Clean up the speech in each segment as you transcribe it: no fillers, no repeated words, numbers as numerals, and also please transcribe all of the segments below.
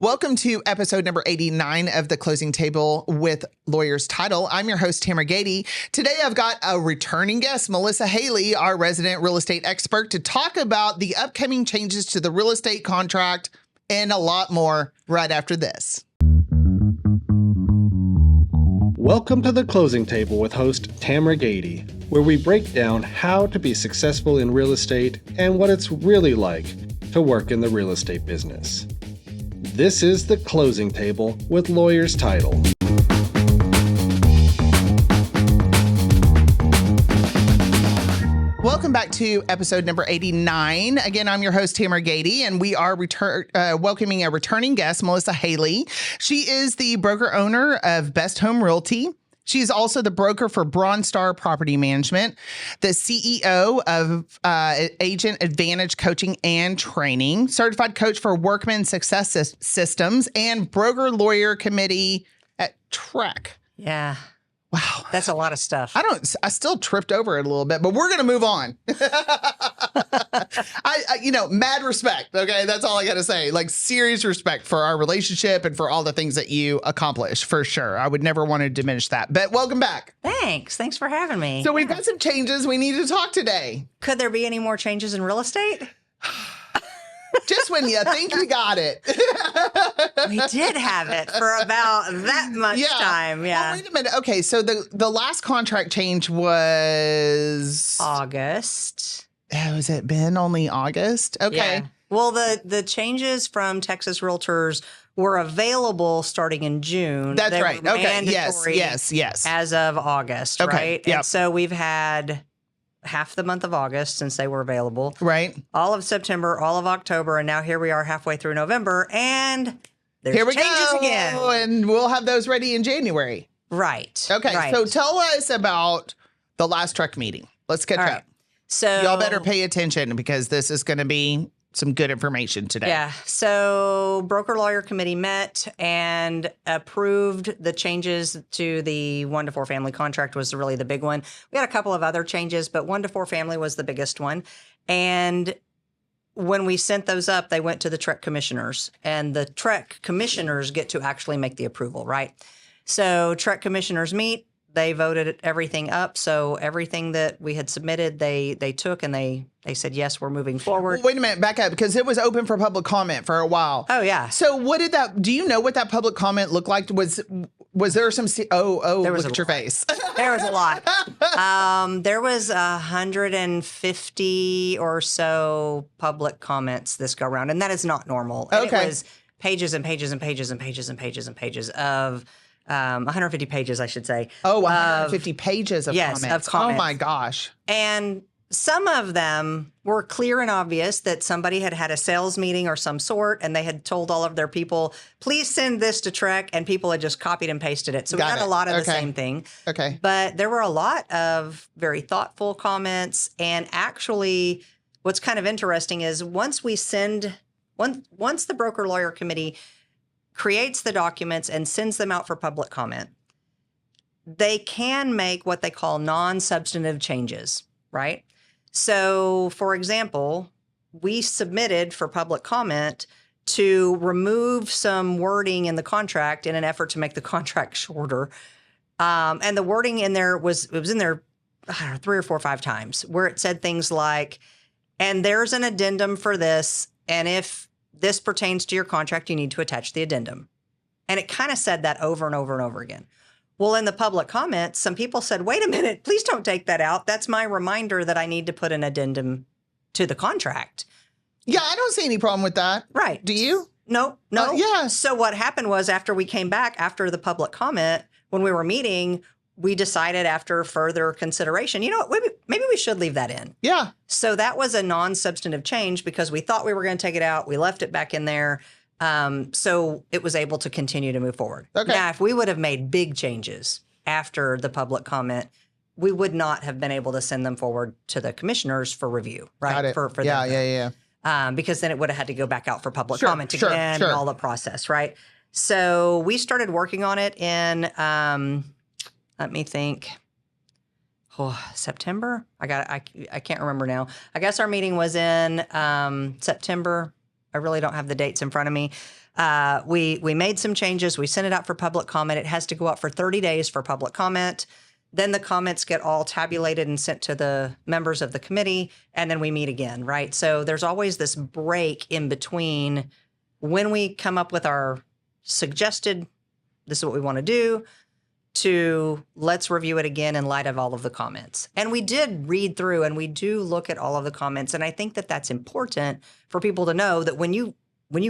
Welcome to episode number 89 of The Closing Table with Lawyer's Title. I'm your host, Tamera. Today, I've got a returning guest, Melissa Hailey, our resident real estate expert, to talk about the upcoming changes to the real estate contract and a lot more right after this. Welcome to The Closing Table with host Tamera, where we break down how to be successful in real estate and what it's really like to work in the real estate business. This is The Closing Table with Lawyer's Title. Welcome back to episode number 89. Again, I'm your host, Tamera, and we are welcoming a returning guest, Melissa Hailey. She is the broker owner of Best Home Realty. She is also the broker for Bronze Star Property Management, the CEO of Agent Advantage Coaching and Training, certified coach for Workman Success Systems, and broker lawyer committee at Trek. Yeah. Wow. That's a lot of stuff. I still tripped over it a little bit, but we're going to move on. Mad respect. Okay. That's all I got to say. Like serious respect for our relationship and for all the things that you accomplish, for sure. I would never want to diminish that, but welcome back. Thanks. Thanks for having me. So we've got some changes we need to talk today. Could there be any more changes in real estate? Just when you think you got it. We did have it for about that much time. Yeah. Well, wait a minute. Okay. So the last contract change was August. Has it been only August? Okay. Yeah. Well, the changes from Texas Realtors were available starting in June. That's they right. Were Okay. mandatory Yes. as of August, okay. right? Yep. And so we've had half the month of August since they were available. Right. All of September, all of October, and now here we are halfway through November, and there's Here we changes go. again. And we'll have those ready in January. Right. Okay. Right. So tell us about the last Trek meeting. Let's catch All up. right. So Y'all better pay attention because this is going to be some good information today. Yeah. So broker lawyer committee met and approved the changes to the 1 to 4 family contract was really the big one. We had a couple of other changes, but 1 to 4 family was the biggest one. And when we sent those up, they went to the TREC commissioners, and the TREC commissioners get to actually make the approval, right? So TREC commissioners meet. They voted everything up. So everything that we had submitted, they took and they said, yes, we're moving forward. Well, wait a minute, back up, because it was open for public comment for a while. Oh, yeah. So do you know what that public comment looked like? Was there some, look at your face. There was a lot. There was 150 or so public comments this go around, and that is not normal. And Okay. It was pages and pages and pages and pages and pages and pages of 150 pages, I should say. Oh, 150 pages of yes, comments. of comments. Oh my gosh. And some of them were clear and obvious that somebody had had a sales meeting or some sort, and they had told all of their people, please send this to Trek, and people had just copied and pasted it. So we got a lot of the same thing. Okay. But there were a lot of very thoughtful comments. And actually, what's kind of interesting is once the broker lawyer committee creates the documents and sends them out for public comment, they can make what they call non-substantive changes, right? So, for example, we submitted for public comment to remove some wording in the contract in an effort to make the contract shorter. And the wording in there was in there, I don't know, 3 or 4 or 5 times, where it said things like, and there's an addendum for this, and if this pertains to your contract, you need to attach the addendum. And it kind of said that over and over and over again. Well, in the public comments, some people said, wait a minute, please don't take that out. That's my reminder that I need to put an addendum to the contract. Yeah, I don't see any problem with that. Right. Do you? No. Yeah. So what happened was after we came back, after the public comment, when we were meeting, we decided after further consideration, you know what, maybe we should leave that in. Yeah. So that was a non-substantive change because we thought we were going to take it out. We left it back in there. So it was able to continue to move forward. Okay. Now, if we would have made big changes after the public comment, we would not have been able to send them forward to the commissioners for review, right? Got it. For Yeah. because then it would have had to go back out for public comment again and all the process, right? So we started working on it in, let me think, September? I can't remember now. I guess our meeting was in September, I really don't have the dates in front of me. We made some changes. We sent it out for public comment. It has to go out for 30 days for public comment. Then the comments get all tabulated and sent to the members of the committee, and then we meet again, right? So there's always this break in between when we come up with our suggested, this is what we want to do, to let's review it again in light of all of the comments. And we did read through and we do look at all of the comments. And I think that that's important for people to know that when you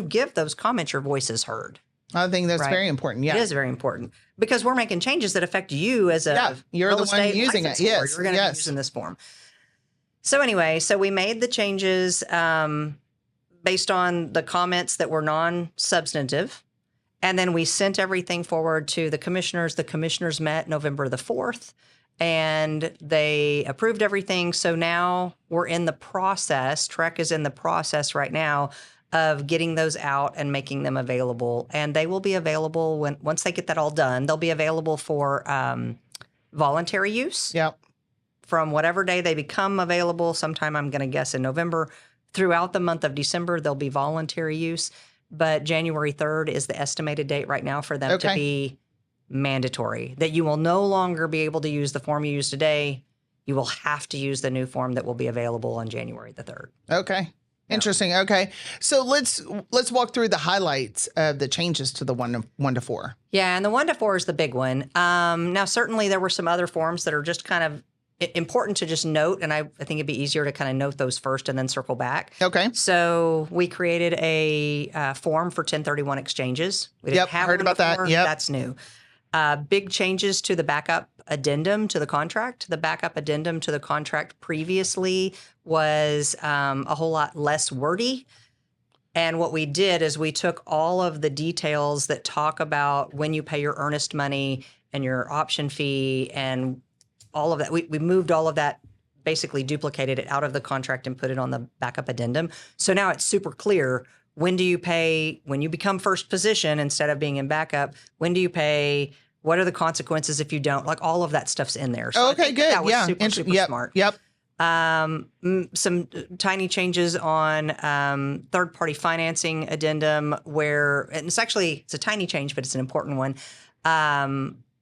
give those comments, your voice is heard. I think that's Right. very important. Yeah. It is very important because we're making changes that affect you as a you're real the one estate using it. license holder. Yes, You're going to be yes. using this form. So anyway, so we made the changes based on the comments that were non-substantive. And then we sent everything forward to the commissioners. The commissioners met November the 4th and they approved everything. So now we're in the process, TREC is in the process right now of getting those out and making them available. And they will be available once they get that all done, they'll be available for voluntary use. Yep. From whatever day they become available, sometime I'm going to guess in November. Throughout the month of December, they'll be voluntary use. But January 3rd is the estimated date right now for them to be mandatory, that you will no longer be able to use the form you use today. You will have to use the new form that will be available on January the 3rd. Okay. Interesting. Okay. So let's walk through the highlights of the changes to the 1 to 4. Yeah, and the 1 to 4 is the big one. Now, certainly there were some other forms that are just kind of important to just note, and I think it'd be easier to kind of note those first and then circle back. Okay. So we created a form for 1031 exchanges. We didn't have heard one about that. before. Yep. That's new. Big changes to the backup addendum to the contract. The backup addendum to the contract previously was a whole lot less wordy. And what we did is we took all of the details that talk about when you pay your earnest money and your option fee and all of that. We moved all of that, basically duplicated it out of the contract and put it on the backup addendum. So now it's super clear. When do you pay when you become first position instead of being in backup? When do you pay? What are the consequences if you don't? Like all of that stuff's in there. So I Okay, think good. that was Yeah. super Yep. smart. Yep. Some tiny changes on third-party financing addendum where, and it's a tiny change, but it's an important one.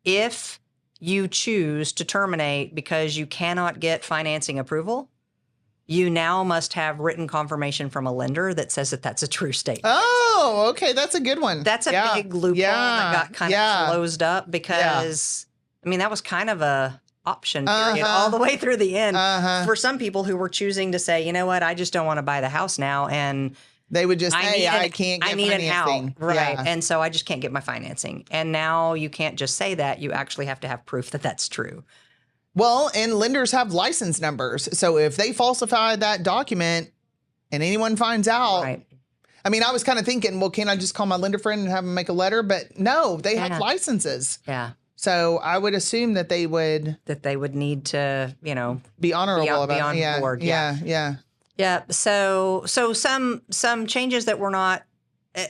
If you choose to terminate because you cannot get financing approval, you now must have written confirmation from a lender that says that that's a true statement. Oh, okay. That's a good one. That's a big loophole that got kind of closed up because, I mean, that was kind of a option period all the way through the end for some people who were choosing to say, you know what, I just don't want to buy the house now. And they would just say, I can't get I need financing. an out. Right. Yeah. And so I just can't get my financing. And now you can't just say that. You actually have to have proof that that's true. Well, and lenders have license numbers. So if they falsify that document and anyone finds out, Right. I mean, I was kind of thinking, well, can't I just call my lender friend and have them make a letter? But no, they have licenses. Yeah. So I would assume that they would need to, be honorable be about on it. board. Yeah. Yeah. So some changes that were not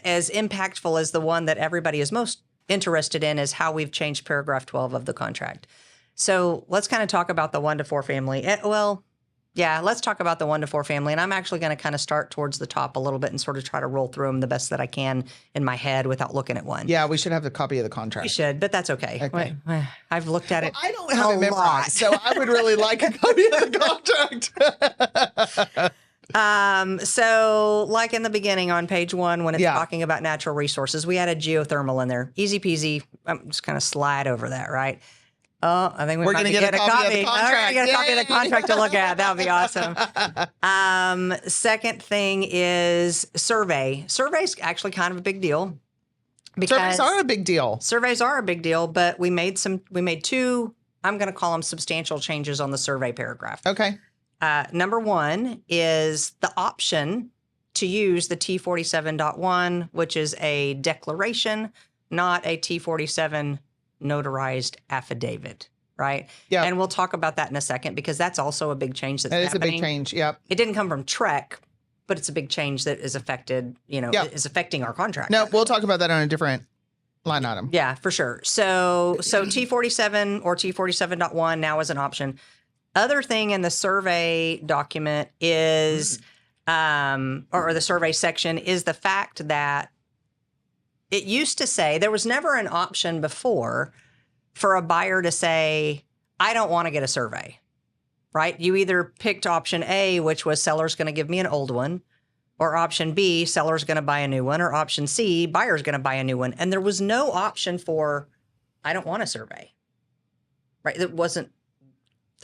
as impactful as the one that everybody is most interested in is how we've changed paragraph 12 of the contract. So let's kind of talk about the 1 to 4 family. Let's talk about the 1 to 4 family. And I'm actually going to kind of start towards the top a little bit and sort of try to roll through them the best that I can in my head without looking at one. Yeah, we should have a copy of the contract. We should, but that's okay. Okay. I've looked at it. I don't have it a memorized, so I would really like a copy of the contract. So like in the beginning on page 1, when it's talking about natural resources, we added geothermal in there. Easy peasy. I'm just going to slide over that, right? Oh, I think we're going to get a copy of the contract. We're going to get a copy of the contract to look at. That would be awesome. Second thing is survey. Survey's actually kind of a big deal. Surveys are a big deal. Surveys are a big deal, but we made 2, I'm going to call them substantial changes on the survey paragraph. Okay. Number 1 is the option to use the T47.1, which is a declaration, not a T47 notarized affidavit, right? Yeah. And we'll talk about that in a second because that's also a big change that's happening. That is a big change, yep. It didn't come from TREC, but it's a big change that is affected, is affecting our contract. No, we'll talk about that on a different line item. Yeah, for sure. So T47 or T47.1 now is an option. Other thing in the survey document is or the survey section is the fact that it used to say there was never an option before for a buyer to say, I don't want to get a survey, right? You either picked option A, which was seller's going to give me an old one, or option B, seller's going to buy a new one, or option C, buyer's going to buy a new one. And there was no option for, I don't want a survey, right? There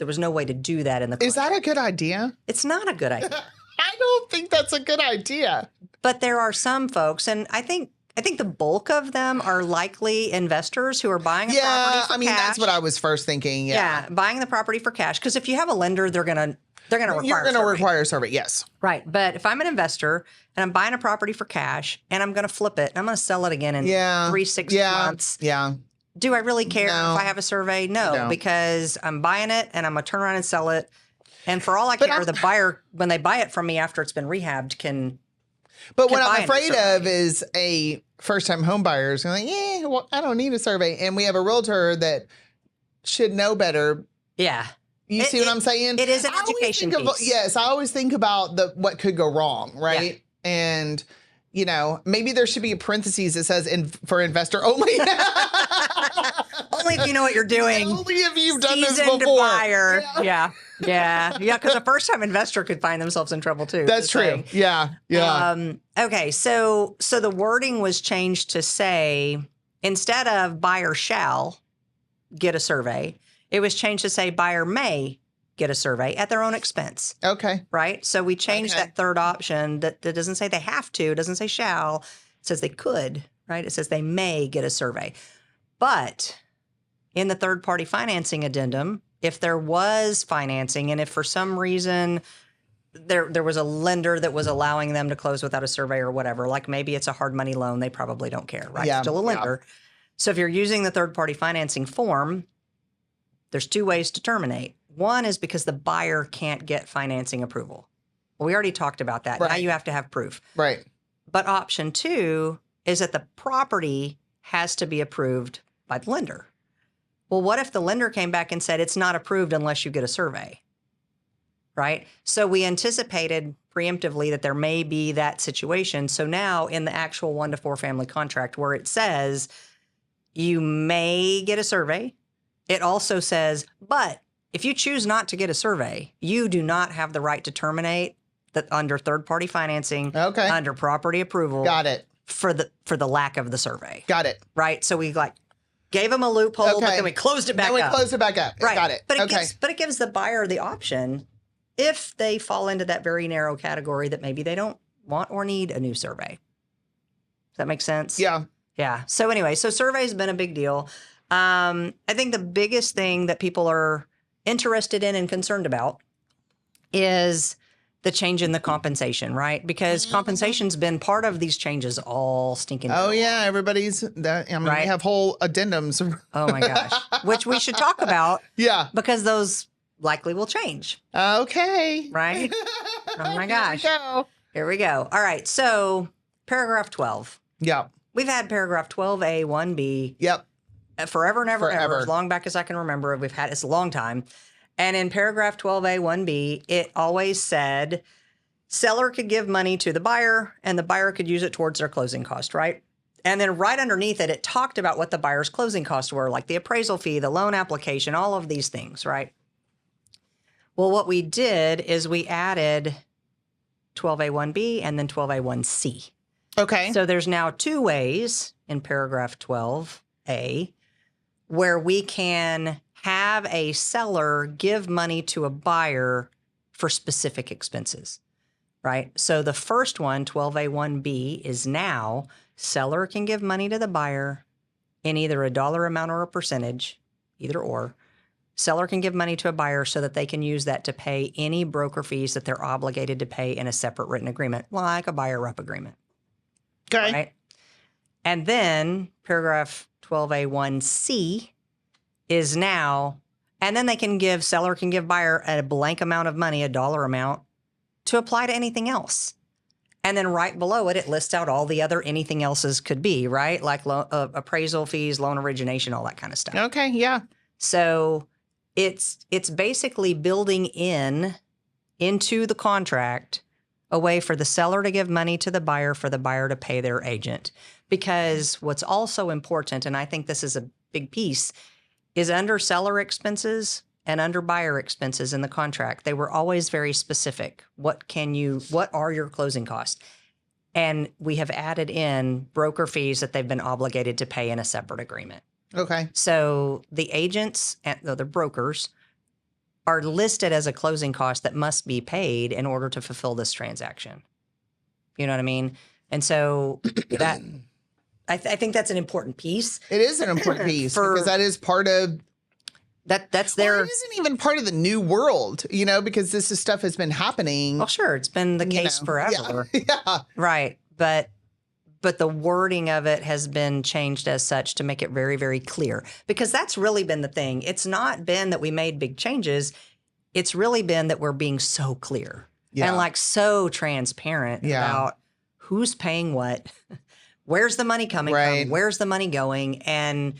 was no way to do that in the contract. Is that a good idea? It's not a good idea. I don't think that's a good idea. But there are some folks, and I think the bulk of them are likely investors who are buying a property for cash. That's what I was first thinking. Yeah, buying the property for cash. Because if you have a lender, they're gonna require. You're gonna require a survey. Yes, right. But if I'm an investor and I'm buying a property for cash and I'm gonna flip it and I'm gonna sell it again in 3-6 months. Yeah. Do I really care if I have a survey? No, because I'm buying it and I'm gonna turn around and sell it. And for all I care, the buyer, when they buy it from me after it's been rehabbed, can. But what I'm afraid of is a first-time home buyer is going, I don't need a survey. And we have a realtor that should know better. Yeah. You see what I'm saying? It is an education piece. Yes, I always think about what could go wrong, right? Yeah. And, maybe there should be a parentheses that says for investor only. Only if you know what you're doing. Only if you've done this Seasoned before. Buyer. Yeah. Because a first-time investor could find themselves in trouble too. That's true. Yeah. Okay. So the wording was changed to say, instead of buyer shall get a survey, it was changed to say buyer may get a survey at their own expense. Okay. Right? So we changed that third option that doesn't say they have to, it doesn't say shall, it says they could, right? It says they may get a survey. But in the third-party financing addendum, if there was financing and if for some reason there was a lender that was allowing them to close without a survey or whatever, like maybe it's a hard money loan, they probably don't care, right? Yeah, Still a lender. Yeah. So if you're using the third-party financing form, there's two ways to terminate. One is because the buyer can't get financing approval. Well, we already talked about that. Right. Now you have to have proof. Right. But option two is that the property has to be approved by the lender. Well, what if the lender came back and said it's not approved unless you get a survey, right? So we anticipated preemptively that there may be that situation. So now in the actual 1 to 4 family contract where it says you may get a survey, it also says, but if you choose not to get a survey, you do not have the right to terminate that under third-party financing, under property approval. Got it. For the lack of the survey. Got it. Right? So we gave them a loophole, but then we closed it back up. Then we closed it back up. Right. Got it. But it gives the buyer the option if they fall into that very narrow category that maybe they don't want or need a new survey. Does that make sense? Yeah. Yeah. So anyway, survey's been a big deal. I think the biggest thing that people are interested in and concerned about is the change in the compensation, right? Because compensation's been part of these changes all stinking Oh, yeah. Everybody's that. I mean, we have whole addendums. Oh, my gosh. Which we should talk about. Yeah. Because those likely will change. Okay. Right? Oh, my gosh. Here we go. Here we go. All right. So paragraph 12. Yeah. We've had paragraph 12A, 1B. Yep. Forever and ever, as long back as I can remember. It's a long time. And in paragraph 12A, 1B, it always said seller could give money to the buyer and the buyer could use it towards their closing cost, right? And then right underneath it, it talked about what the buyer's closing costs were, like the appraisal fee, the loan application, all of these things, right? Well, what we did is we added 12A, 1B and then 12A, 1C. Okay. So there's now 2 ways in paragraph 12A where we can have a seller give money to a buyer for specific expenses, right? So the first one, 12A1B, is now seller can give money to the buyer in either a dollar amount or a percentage, either or. Seller can give money to a buyer so that they can use that to pay any broker fees that they're obligated to pay in a separate written agreement, like a buyer rep agreement. Okay. Right? And then paragraph 12A1C is now, and then seller can give buyer a blank amount of money, a dollar amount, to apply to anything else. And then right below it, it lists out all the other anything else's could be, right? Like appraisal fees, loan origination, all that kind of stuff. Okay, yeah. So it's basically building into the contract a way for the seller to give money to the buyer for the buyer to pay their agent. Because what's also important, and I think this is a big piece, is under seller expenses and under buyer expenses in the contract, they were always very specific. What are your closing costs? And we have added in broker fees that they've been obligated to pay in a separate agreement. Okay. So the agents and the brokers are listed as a closing cost that must be paid in order to fulfill this transaction. You know what I mean? And so that I think that's an important piece. It is an important piece because that is part of that's their. Well, it isn't even part of the new world, because this stuff has been happening. Well, sure, it's been the case forever. Yeah. Right, but the wording of it has been changed as such to make it very, very clear, because that's really been the thing. It's not been that we made big changes. It's really been that we're being so clear and so transparent about who's paying what, where's the money coming from, where's the money going, and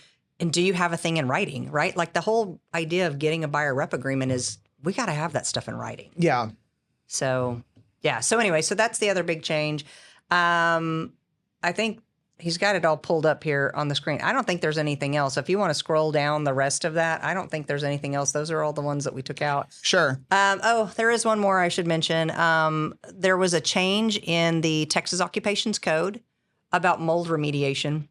do you have a thing in writing, right? Like the whole idea of getting a buyer rep agreement is we got to have that stuff in writing. Yeah. So, yeah. So anyway, so that's the other big change. I think he's got it all pulled up here on the screen. I don't think there's anything else. If you want to scroll down the rest of that, I don't think there's anything else. Those are all the ones that we took out. Sure. There is one more I should mention. There was a change in the Texas Occupations Code about mold remediation.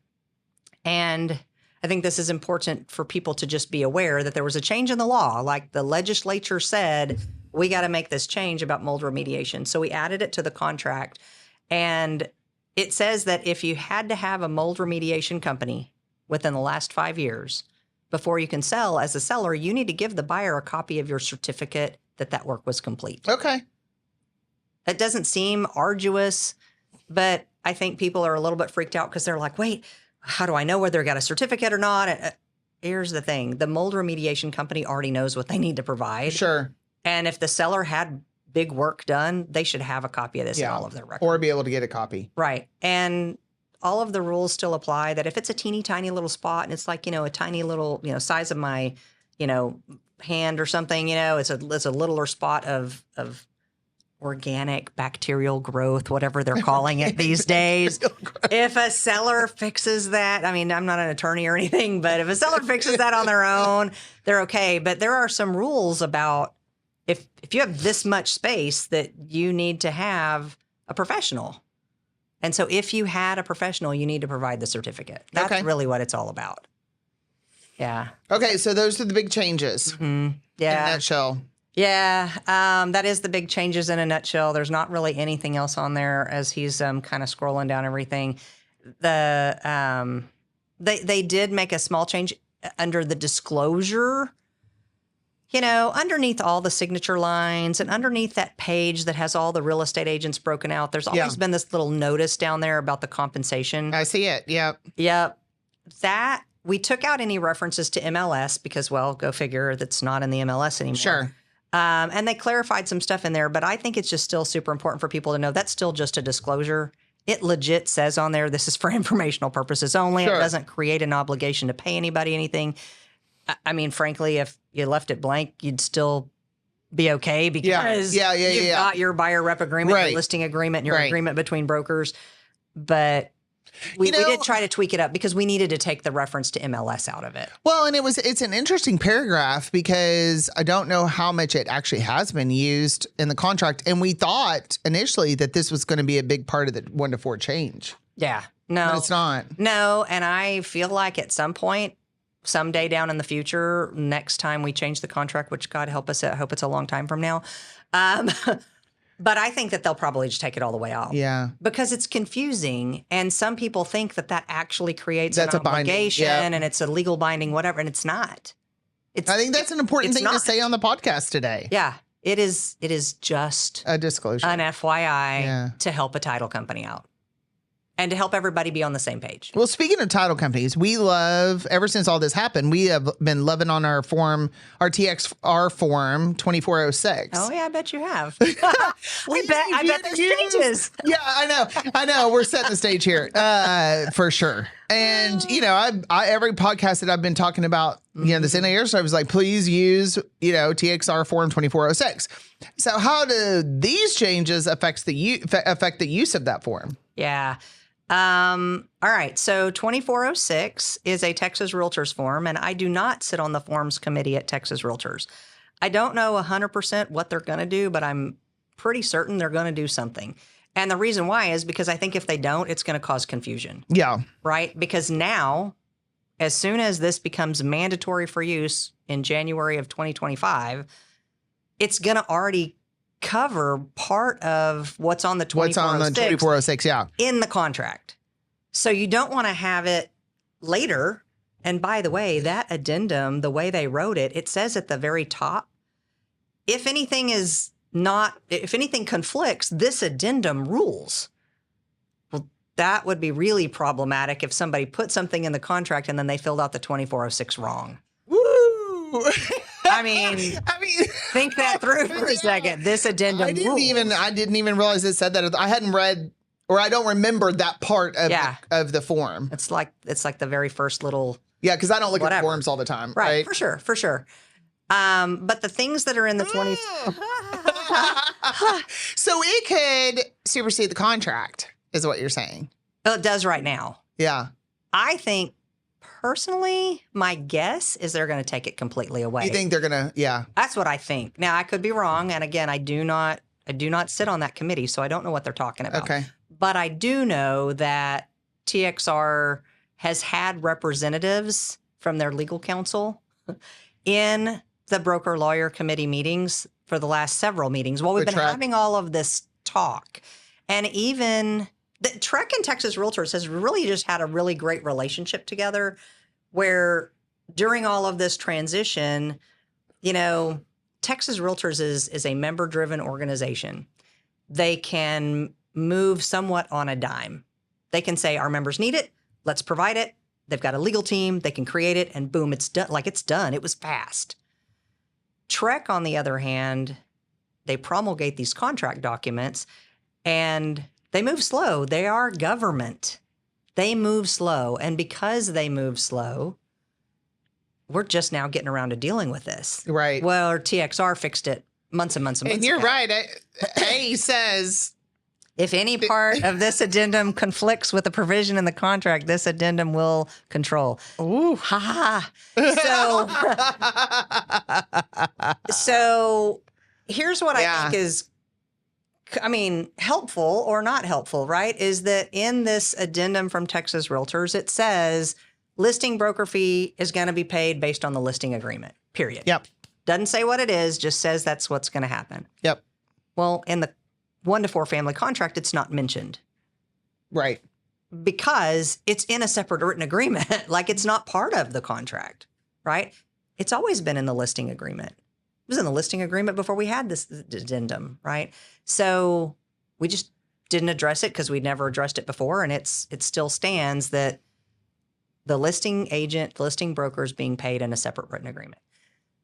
And I think this is important for people to just be aware that there was a change in the law. Like the legislature said, we got to make this change about mold remediation. So we added it to the contract. And it says that if you had to have a mold remediation company within the last 5 years before you can sell as a seller, you need to give the buyer a copy of your certificate that work was complete. Okay. It doesn't seem arduous, but I think people are a little bit freaked out because they're like, wait, how do I know whether they got a certificate or not? Here's the thing. The mold remediation company already knows what they need to provide. Sure. And if the seller had big work done, they should have a copy of this in all of their records. Or be able to get a copy. Right. And all of the rules still apply that if it's a teeny tiny little spot and it's like, a tiny little, size of my, hand or something, it's a littler spot of organic bacterial growth, whatever they're calling it these days. If a seller fixes that, I mean, I'm not an attorney or anything, but if a seller fixes that on their own, they're okay. But there are some rules about if you have this much space that you need to have a professional. And so if you had a professional, you need to provide the certificate. That's really what it's all about. Yeah. Okay, so those are the big changes. Mm-hmm. Yeah. In a nutshell. Yeah, that is the big changes in a nutshell. There's not really anything else on there as he's kind of scrolling down everything. They did make a small change under the disclosure. Underneath all the signature lines and underneath that page that has all the real estate agents broken out, there's always been this little notice down there about the compensation. I see it. Yep. Yep. That we took out any references to MLS because, well, go figure, that's not in the MLS anymore. Sure. And they clarified some stuff in there, but I think it's just still super important for people to know that's still just a disclosure. It legit says on there, this is for informational purposes only. Sure. It doesn't create an obligation to pay anybody anything. I mean, frankly, if you left it blank, you'd still be okay because you've got your buyer rep agreement, your listing agreement, your agreement between brokers. But we did try to tweak it up because we needed to take the reference to MLS out of it. Well, and it's an interesting paragraph because I don't know how much it actually has been used in the contract. And we thought initially that this was going to be a big part of the 1-to-4 change. Yeah. No. But it's not. No. And I feel like at some point, someday down in the future, next time we change the contract, which God help us, I hope it's a long time from now. But I think that they'll probably just take it all the way out. Yeah. Because it's confusing. And some people think that actually creates an obligation and it's a legal binding, whatever. And it's not. I think that's an important thing to say on the podcast today. Yeah. It is just a disclosure, an FYI to help a title company out. And to help everybody be on the same page. Well, speaking of title companies, we love, ever since all this happened, we have been loving on our form, our TXR form 2406. Oh, yeah, I bet you have. I bet there's changes. Yeah, I know. We're setting the stage here for sure. And, I every podcast that I've been talking about the NAR side was like, please use, TXR form 2406. So how do these changes affect the use of that form? Yeah. All right. So 2406 is a Texas Realtors form, and I do not sit on the forms committee at Texas Realtors. I don't know 100% what they're going to do, but I'm pretty certain they're going to do something. And the reason why is because I think if they don't, it's going to cause confusion. Yeah. Right? Because now, as soon as this becomes mandatory for use in January of 2025, it's going to already cover part of what's on the 2406 yeah, in the contract. So you don't want to have it later. And by the way, that addendum, the way they wrote it, it says at the very top, if anything conflicts, this addendum rules. Well, that would be really problematic if somebody put something in the contract and then they filled out the 2406 wrong. Woo! I mean, think that through for a second. This addendum I didn't even realize it said that. I hadn't read, or I don't remember that part of the form. It's like the very first little. Yeah, because I don't look at forms all the time. Right. For sure. But the things that are in the 20. So it could supersede the contract, is what you're saying. Well, it does right now. Yeah. I think personally, my guess is they're going to take it completely away. You think they're going to? Yeah. That's what I think. Now, I could be wrong. And again, I do not sit on that committee, so I don't know what they're talking about. Okay. But I do know that TXR has had representatives from their legal counsel in the broker lawyer committee meetings for the last several meetings. Well, we've been having all of this talk. And even Trek and Texas Realtors has really just had a really great relationship together where during all of this transition, Texas Realtors is a member-driven organization. They can move somewhat on a dime. They can say, our members need it. Let's provide it. They've got a legal team. They can create it, and boom, it's done. Like, it's done. It was fast. Trek, on the other hand, they promulgate these contract documents, and they move slow. They are government. They move slow. And because they move slow, we're just now getting around to dealing with this. Right. Well, TXR fixed it months and months and months And you're ago. right. A says, if any part of this addendum conflicts with a provision in the contract, this addendum will control. ooh. Ha ha. So here's what I think is, helpful or not helpful, right? Is that in this addendum from Texas Realtors, it says listing broker fee is going to be paid based on the listing agreement, period. Yep. Doesn't say what it is, just says that's what's going to happen. Yep. Well, in the 1 to 4 family contract, it's not mentioned. Right. Because it's in a separate written agreement. Like, it's not part of the contract, right? It's always been in the listing agreement. It was in the listing agreement before we had this addendum, right? So we just didn't address it because we'd never addressed it before. And it still stands that the listing agent, the listing broker is being paid in a separate written agreement.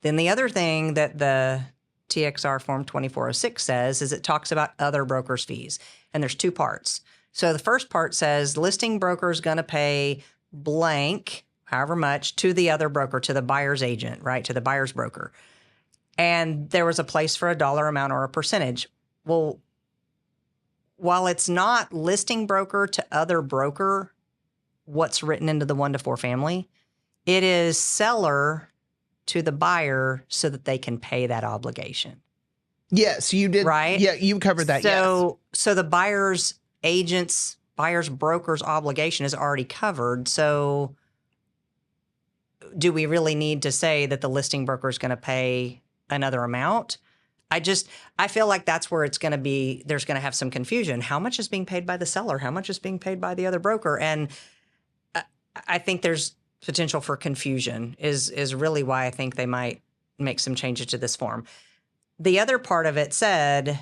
Then the other thing that the TXR Form 2406 says is it talks about other brokers' fees. And there's 2 parts. So the first part says listing broker is going to pay blank, however much, to the other broker, to the buyer's agent, right, to the buyer's broker. And there was a place for a dollar amount or a percentage. Well, while it's not listing broker to other broker, what's written into the 1 to 4 family, it is seller to the buyer so that they can pay that obligation. Yes, you did. Right? Yeah, you covered that. So the buyer's agent's, buyer's broker's obligation is already covered. So do we really need to say that the listing broker is going to pay another amount? I feel like that's where it's going to be, there's going to have some confusion. How much is being paid by the seller? How much is being paid by the other broker? And I think there's potential for confusion is really why I think they might make some changes to this form. The other part of it said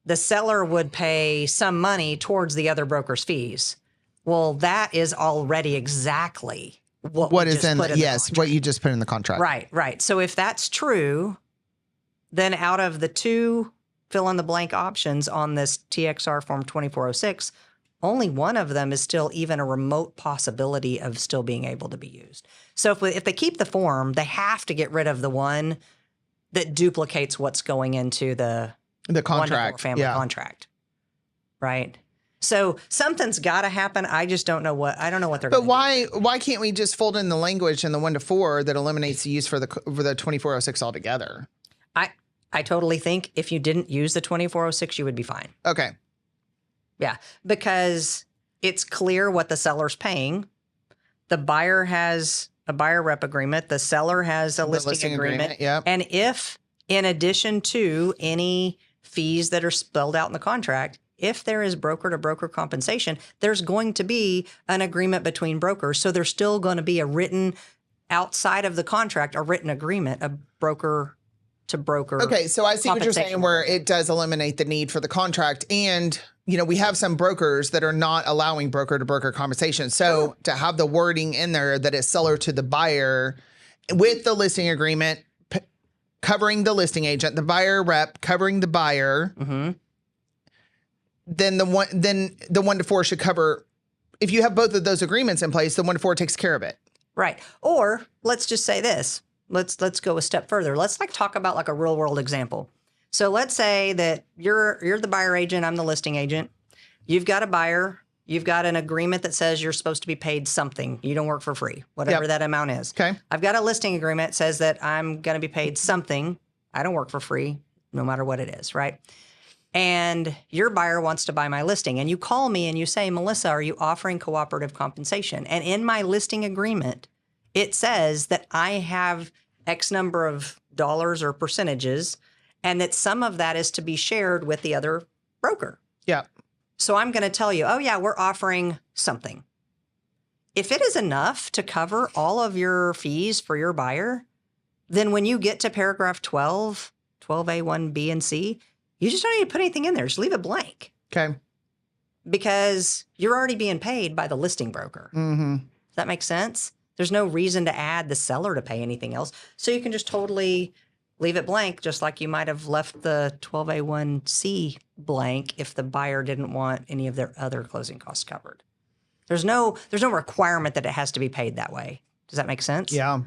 the seller would pay some money towards the other broker's fees. Well, that is already exactly what is in the what you just put in the contract. Right. So if that's true, then out of the 2 fill in the blank options on this TXR Form 2406, only one of them is still even a remote possibility of still being able to be used. So if they keep the form, they have to get rid of the one that duplicates what's going into the contract, family contract, right? So something's got to happen. I just don't know what. I don't know what they're. But why can't we just fold in the language in the 1 to 4 that eliminates the use for the 2406 altogether? I totally think if you didn't use the 2406, you would be fine. Okay. Yeah, because it's clear what the seller's paying. The buyer has a buyer rep agreement. The seller has a listing agreement. Yep. And if, in addition to any fees that are spelled out in the contract, if there is broker to broker compensation, there's going to be an agreement between brokers. So there's still going to be a written, outside of the contract, a written agreement, a broker to broker. Okay, so I see what you're saying, where it does eliminate the need for the contract. And, we have some brokers that are not allowing broker to broker compensation. So to have the wording in there that is seller to the buyer with the listing agreement covering the listing agent, the buyer rep covering the buyer, then the 1 to 4 should cover. If you have both of those agreements in place, the 1 to 4 takes care of it. Right. Or let's just say this. Let's go a step further. Let's talk about a real world example. So let's say that you're the buyer agent, I'm the listing agent. You've got a buyer, you've got an agreement that says you're supposed to be paid something. You don't work for free, whatever that amount is. Okay. I've got a listing agreement that says that I'm going to be paid something. I don't work for free, no matter what it is, right? And your buyer wants to buy my listing, and you call me and you say, Melissa, are you offering cooperative compensation? And in my listing agreement, it says that I have X number of dollars or percentages, and that some of that is to be shared with the other broker. Yeah. So I'm going to tell you, oh yeah, we're offering something. If it is enough to cover all of your fees for your buyer, then when you get to paragraph 12, 12A, 1B, and C, you just don't need to put anything in there. Just leave it blank. Okay. Because you're already being paid by the listing broker. Mm-hmm. Does that make sense? There's no reason to add the seller to pay anything else. So you can just totally leave it blank, just like you might have left the 12A1C blank if the buyer didn't want any of their other closing costs covered. There's no requirement that it has to be paid that way. Does that make sense? Yeah.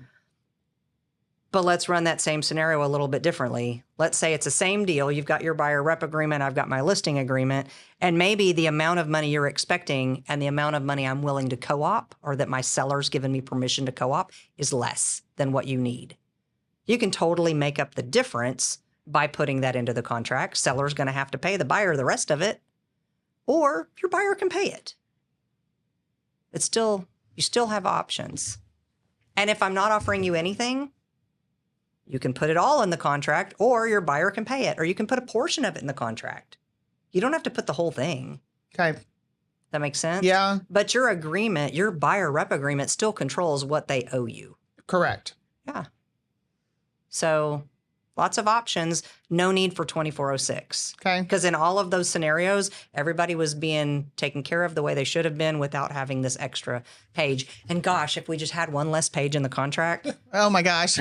But let's run that same scenario a little bit differently. Let's say it's the same deal. You've got your buyer rep agreement. I've got my listing agreement. And maybe the amount of money you're expecting and the amount of money I'm willing to co-op, or that my seller's given me permission to co-op, is less than what you need. You can totally make up the difference by putting that into the contract. Seller's going to have to pay the buyer the rest of it, or your buyer can pay it. You still have options. And if I'm not offering you anything, you can put it all in the contract, or your buyer can pay it, or you can put a portion of it in the contract. You don't have to put the whole thing. Okay. That makes sense? Yeah. But your agreement, your buyer rep agreement, still controls what they owe you. Correct. Yeah. So lots of options. No need for 2406. Okay. Because in all of those scenarios, everybody was being taken care of the way they should have been without having this extra page. And gosh, if we just had one less page in the contract. Oh my gosh.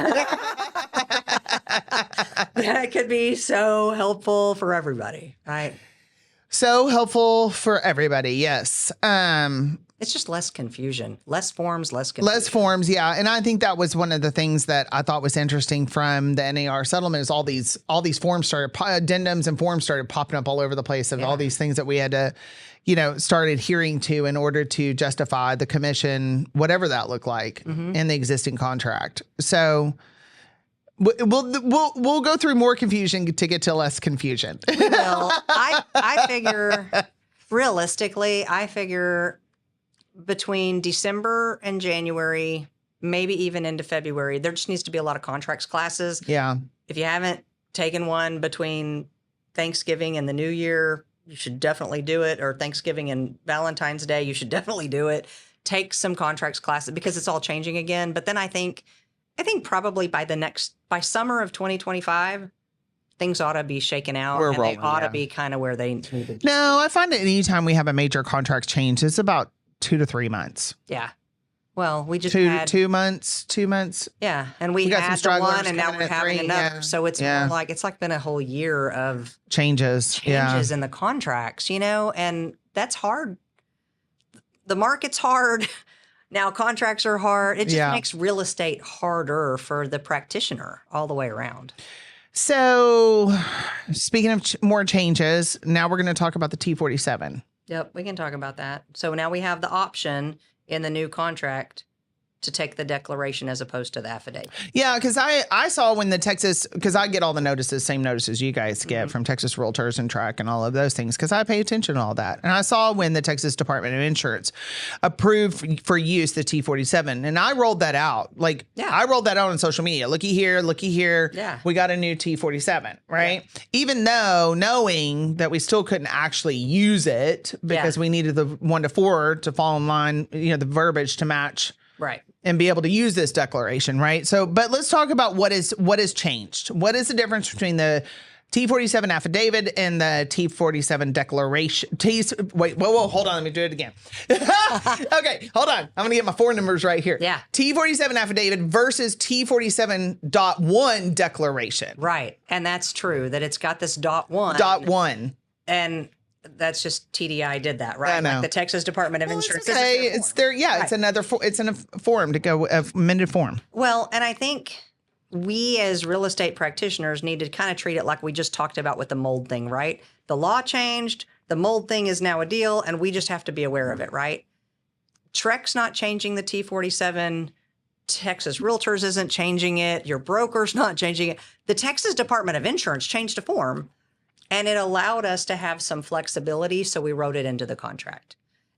That could be so helpful for everybody, right? So helpful for everybody. Yes. It's just less confusion, less forms, less confusion. Less forms, yeah. And I think that was one of the things that I thought was interesting from the NAR settlement is all these forms started, addendums and forms started popping up all over the place of all these things that we had to, start adhering to in order to justify the commission, whatever that looked like in the existing contract. So we'll go through more confusion to get to less confusion. Well, I figure realistically, between December and January, maybe even into February, there just needs to be a lot of contracts classes. Yeah. If you haven't taken one between Thanksgiving and the New Year, you should definitely do it. Or Thanksgiving and Valentine's Day, you should definitely do it. Take some contracts classes because it's all changing again. But then I think probably by summer of 2025, things ought to be shaken out, and they ought to be kind of where they need to be. No, I find that anytime we have a major contract change, it's about 2 to 3 months. Yeah. Well, we just had 2 months. Yeah, and we got had some the one, and now we're having 3, another. yeah. So it's more like it's been a whole year of changes in the contracts, and that's hard. the market's hard. Now contracts are hard. It just Yeah. makes real estate harder for the practitioner all the way around. So, speaking of more changes, now we're going to talk about the T47. Yep, we can talk about that. So now we have the option in the new contract to take the declaration as opposed to the affidavit. Yeah, because I saw when the Texas, because I get all the notices, same notices you guys get from Texas Realtors and Track and all of those things, because I pay attention to all that. And I saw when the Texas Department of Insurance approved for use the T47, and I rolled that out. I rolled that out on social media. Looky here. Yeah. We got a new T47, right? Yeah. Even though knowing that we still couldn't actually use it because we needed the 1 to 4 to fall in line, the verbiage to match. Right. And be able to use this declaration, right? So, but let's talk about what has changed. What is the difference between the T47 affidavit and the T47 declaration? Whoa, hold on. Let me do it again. Okay, hold on. I'm going to get my 4 numbers right here. Yeah. T47 affidavit versus T47.1 declaration. Right. And that's true that it's got this .1. .1. And that's just TDI did that, right? I know. Like the Texas Department of Insurance. It's okay. It's there. Yeah. Right. It's another. It's in a form to go amended form. Well, and I think we as real estate practitioners need to kind of treat it like we just talked about with the mold thing, right? The law changed. The mold thing is now a deal, and we just have to be aware of it, right? TREC's not changing the T47. Texas Realtors isn't changing it. Your broker's not changing it. The Texas Department of Insurance changed a form. And it allowed us to have some flexibility, so we wrote it into the contract.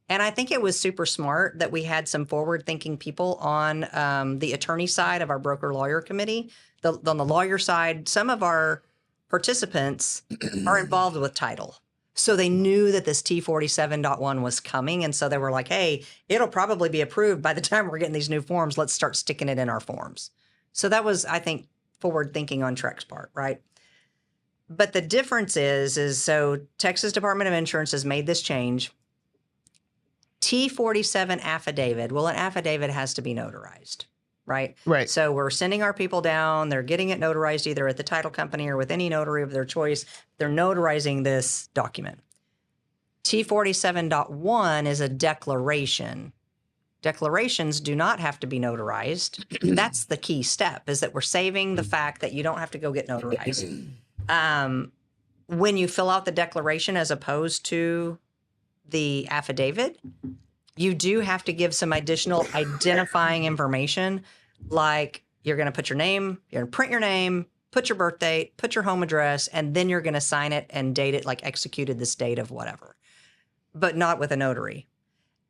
And I think it was super smart that we had some forward-thinking people on the attorney side of our broker-lawyer committee. On the lawyer side, some of our participants are involved with title. So they knew that this T47.1 was coming, and so they were like, hey, it'll probably be approved by the time we're getting these new forms. Let's start sticking it in our forms. So that was, I think, forward-thinking on TREC's part, right? But the difference is so Texas Department of Insurance has made this change. T47 affidavit. Well, an affidavit has to be notarized, right? Right. So we're sending our people down. They're getting it notarized either at the title company or with any notary of their choice. They're notarizing this document. T47.1 is a declaration. Declarations do not have to be notarized. That's the key step, is that we're saving the fact that you don't have to go get notarized. When you fill out the declaration as opposed to the affidavit, you do have to give some additional identifying information, like you're going to put your name, you're going to print your name, put your birth date, put your home address, and then you're going to sign it and date it like executed this date of whatever, but not with a notary.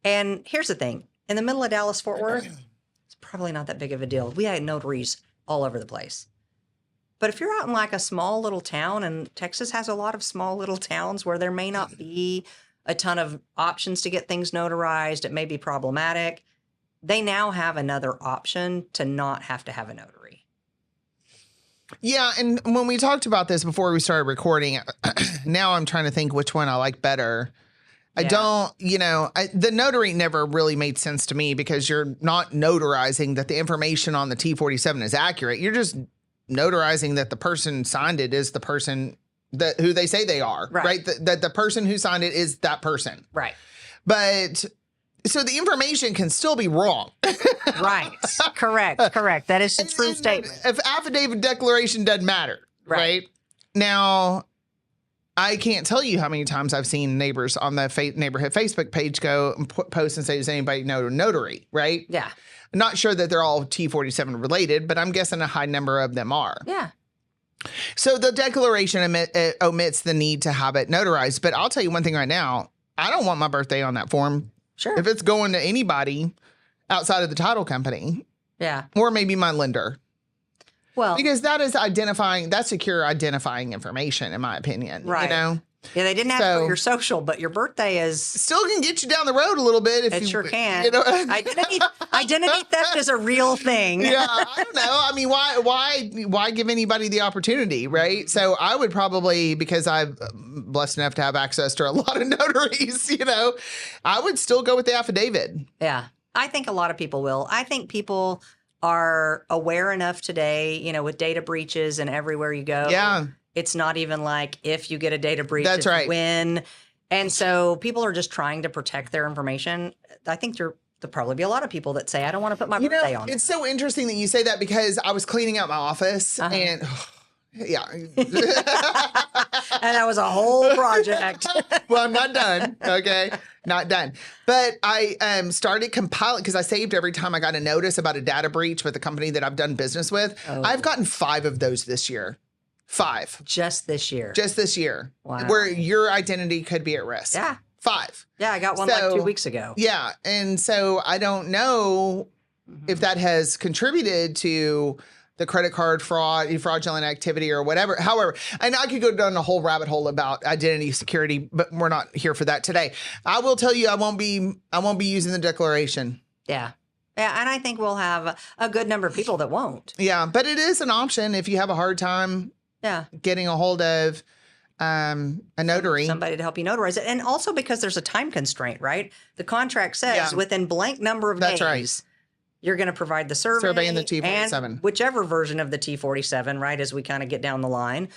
And here's the thing. In the middle of Dallas-Fort Worth, it's probably not that big of a deal. We had notaries all over the place. But if you're out in like a small little town, and Texas has a lot of small little towns where there may not be a ton of options to get things notarized, it may be problematic, they now have another option to not have to have a notary. Yeah, and when we talked about this before we started recording, now I'm trying to think which one I like better. I don't, the notary never really made sense to me because you're not notarizing that the information on the T47 is accurate. You're just notarizing that the person signed it is the person who they say they are, right? That the person who signed it is that person. Right. But so the information can still be wrong. Right. Correct. That is a true statement. If affidavit declaration doesn't matter, right? Now, I can't tell you how many times I've seen neighbors on the neighborhood Facebook page go and post and say, does anybody know a notary, right? Yeah. I'm not sure that they're all T47 related, but I'm guessing a high number of them are. Yeah. So the declaration omits the need to have it notarized. But I'll tell you one thing right now. I don't want my birthday on that form. Sure. If it's going to anybody outside of the title company. Yeah. Or maybe my lender. Well, because that's secure identifying information, in my opinion. Right. Yeah, they didn't have to put your social, but your birthday is still can get you down the road a little bit. If it you sure can. Identity theft is a real thing. Yeah, I don't know. I mean, why give anybody the opportunity, right? Mm-hmm. So I would probably, because I'm blessed enough to have access to a lot of notaries, I would still go with the affidavit. Yeah, I think a lot of people will. I think people are aware enough today, with data breaches and everywhere you go. Yeah. It's not even like if you get a data breach, That's right. when And so people are just trying to protect their information. I think there'll probably be a lot of people that say, I don't want to put my birthday on It's it. so interesting that you say that because I was cleaning out my office and yeah. And that was a whole project. Well, I'm not done. Okay. Not done. But I started compiling because I saved every time I got a notice about a data breach with a company that I've done business with. Oh. I've gotten 5 of those this year. 5. Just this year. Just this year. Wow. Where your identity could be at risk. Yeah. 5. Yeah, I got one like 2 weeks ago. Yeah. And so I don't know if that has contributed to the credit card fraud, fraudulent activity or whatever. However, and I could go down a whole rabbit hole about identity security, but we're not here for that today. I will tell you, I won't be using the declaration. Yeah. Yeah. And I think we'll have a good number of people that won't. Yeah. But it is an option if you have a hard time getting a hold of a notary. Somebody to help you notarize it. And also because there's a time constraint, right? The contract says within blank number of days. Right. You're going to provide the survey and the T47. and whichever version of the T47, right, as we kind of get down the line.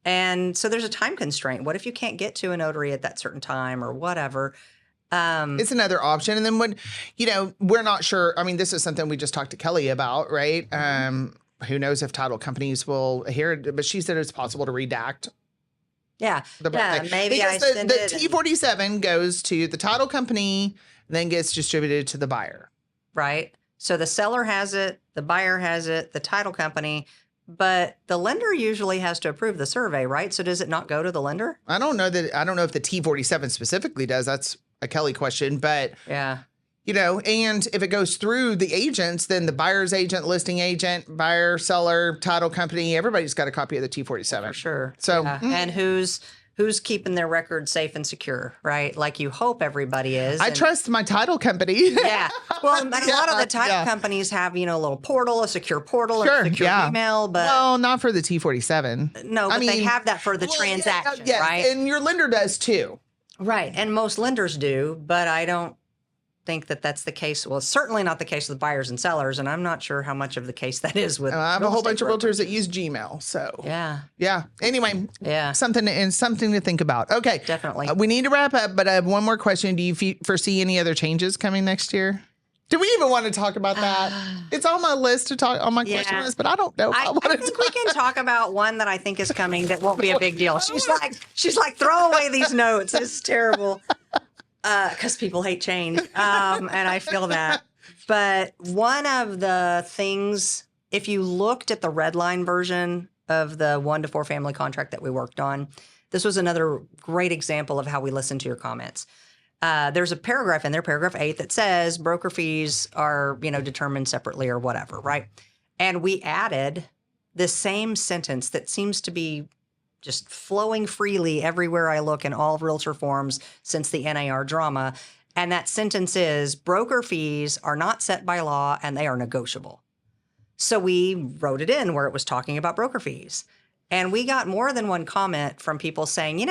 And so there's a time constraint. What if you can't get to a notary at that certain time or whatever? It's another option. And then when, we're not sure. I mean, this is something we just talked to Kelly about, right? Who knows if title companies will hear it, but she said it's possible to redact. Yeah. Maybe because I send it. The T47 goes to the title company, then gets distributed to the buyer. Right. So the seller has it, the buyer has it, the title company, but the lender usually has to approve the survey, right? So does it not go to the lender? I don't know if the T47 specifically does. That's a Kelly question, but and if it goes through the agents, then the buyer's agent, listing agent, buyer, seller, title company, everybody's got a copy of the T47. For sure. So, and who's keeping their record safe and secure, right? Like you hope everybody is. I trust my title company. Yeah. Well, a lot of the title companies have, a little portal, a secure portal, a secure email, but well, not for the T47. No, but they have that for the transaction, right? And your lender does too. Right. And most lenders do, but I don't think that that's the case. Well, it's certainly not the case with buyers and sellers, and I'm not sure how much of the case that is with. I have a whole bunch of realtors that use Gmail, so yeah. Anyway, something to think about. Okay, definitely. We need to wrap up, but I have one more question. Do you foresee any other changes coming next year? Do we even want to talk about that? It's on my list to talk on my question list, but I don't know. I think we can talk about one that I think is coming that won't be a big deal. She's like, throw away these notes. This is terrible. Because people hate change, and I feel that. But one of the things, if you looked at the red line version of the 1 to 4 family contract that we worked on, this was another great example of how we listen to your comments. There's a paragraph in there, paragraph 8, that says broker fees are, determined separately or whatever, right? And we added the same sentence that seems to be just flowing freely everywhere I look in all realtor forms since the NAR drama. And that sentence is, broker fees are not set by law and they are negotiable. So we wrote it in where it was talking about broker fees. And we got more than one comment from people saying,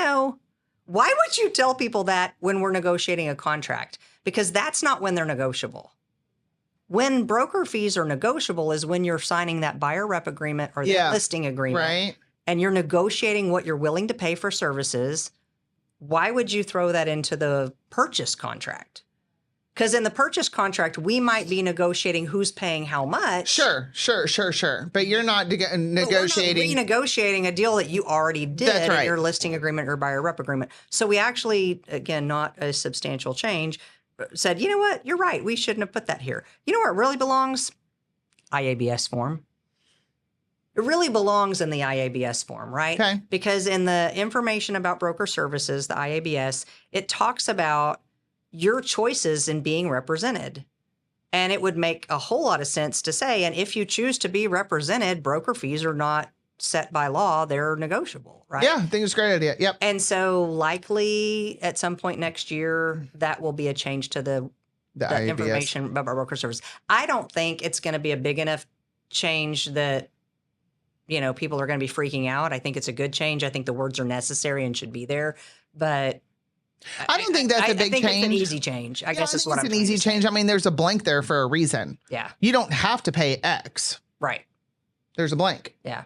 why would you tell people that when we're negotiating a contract? Because that's not when they're negotiable. When broker fees are negotiable is when you're signing that buyer rep agreement or the listing agreement. Right. And you're negotiating what you're willing to pay for services. Why would you throw that into the purchase contract? Because in the purchase contract, we might be negotiating who's paying how much. Sure. But you're not negotiating. We're renegotiating a deal that you already did in your listing agreement or buyer rep agreement. So we actually, again, not a substantial change, said, you know what? You're right. We shouldn't have put that here. You know where it really belongs? IABS form. It really belongs in the IABS form, right? Okay. Because in the information about broker services, the IABS, it talks about your choices in being represented. And it would make a whole lot of sense to say, and if you choose to be represented, broker fees are not set by law, they're negotiable, right? Yeah, I think it's a great idea. Yep. And so likely at some point next year, that will be a change to the information about broker service. I don't think it's going to be a big enough change that people are going to be freaking out. I think it's a good change. I think the words are necessary and should be there. But I don't think that's a big change. It's an easy change. I guess is what I'm saying. It's an easy change. I mean, there's a blank there for a reason. Yeah. You don't have to pay X. Right. There's a blank. Yeah.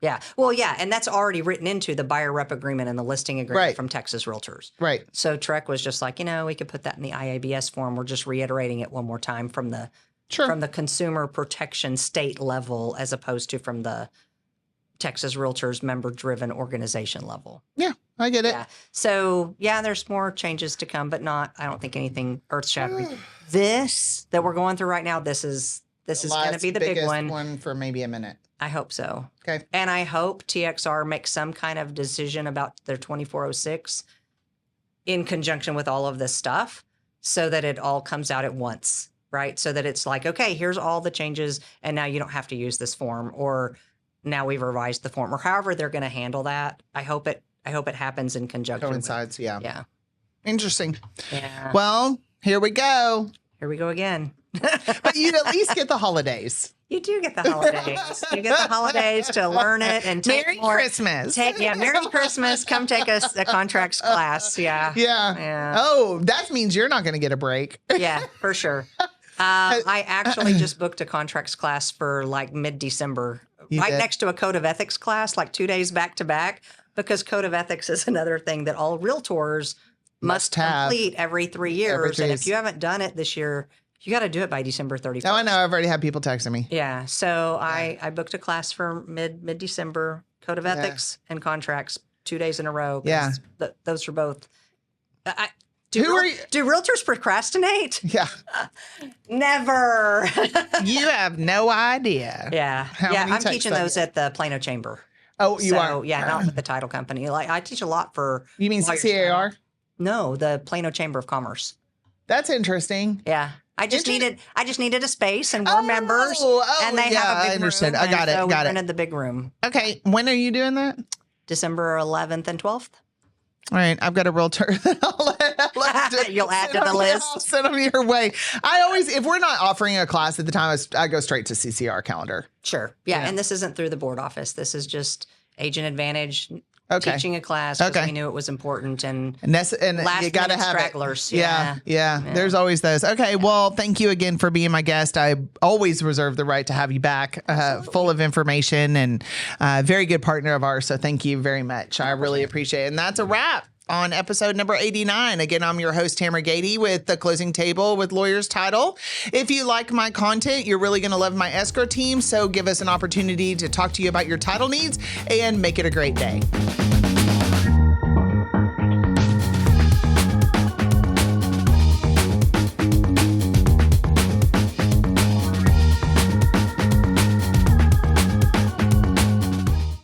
Yeah. Well, yeah. And that's already written into the buyer rep agreement and the listing agreement Right. from Texas Realtors. Right. So Trek was just like, we could put that in the IABS form. We're just reiterating it one more time from the consumer protection state level as opposed to from the Texas Realtors member driven organization level. Yeah, I get it. Yeah. So there's more changes to come, but I don't think anything earth shattering. This that we're going through right now, this is going to be the big one for maybe a minute. I hope so. Okay. And I hope TXR makes some kind of decision about their 2406 in conjunction with all of this stuff so that it all comes out at once, right? So that it's like, okay, here's all the changes and now you don't have to use this form, or now we've revised the form, or however they're going to handle that. I hope it happens in conjunction. Coincides, yeah. Yeah. Interesting. Yeah. Well, here we go. Here we go again. But you'd at least get the holidays. You do get the holidays. You get the holidays to learn it and take Merry more. Christmas. Merry Christmas. Come take a contracts class. Yeah. Yeah. Oh, that means you're not going to get a break. Yeah, for sure. I actually just booked a contracts class for like mid-December, right next to a code of ethics class, like 2 days back to back, because code of ethics is another thing that all realtors must complete every 3 years. And if you haven't done it this year, you got to do it by December 31st. Oh, I know. I've already had people texting me. Yeah. So I booked a class for mid-December, code of ethics and contracts, 2 days in a row. Yeah. Those are both. Do realtors procrastinate? Yeah. Never. You have no idea. Yeah. I'm teaching those at the Plano Chamber. Oh, you are? Yeah, not with the title company. Like I teach a lot for. You mean CCAR? No, the Plano Chamber of Commerce. That's interesting. Yeah. I just needed a space and we're members, and they have a big I understood. room. I got it. So got we it. rented the big room. Okay. When are you doing that? December 11th and 12th. All right. I've got a realtor. You'll add to the list. I'll send them your way. I always, if we're not offering a class at the time, I go straight to CCR calendar. Sure. Yeah. And this isn't through the board office. This is just Agent Advantage. Teaching a class because we knew it was important, and you got to have stragglers. Yeah. There's always those. Okay, well, thank you again for being my guest. I always reserve the right to have you back, full of information and very good partner of ours. So thank you very much. I really appreciate it. And that's a wrap on episode number 89. Again, I'm your host, Tamera Gady, with The Closing Table with Lawyers Title. If you like my content, you're really going to love my escrow team. So give us an opportunity to talk to you about your title needs and make it a great day.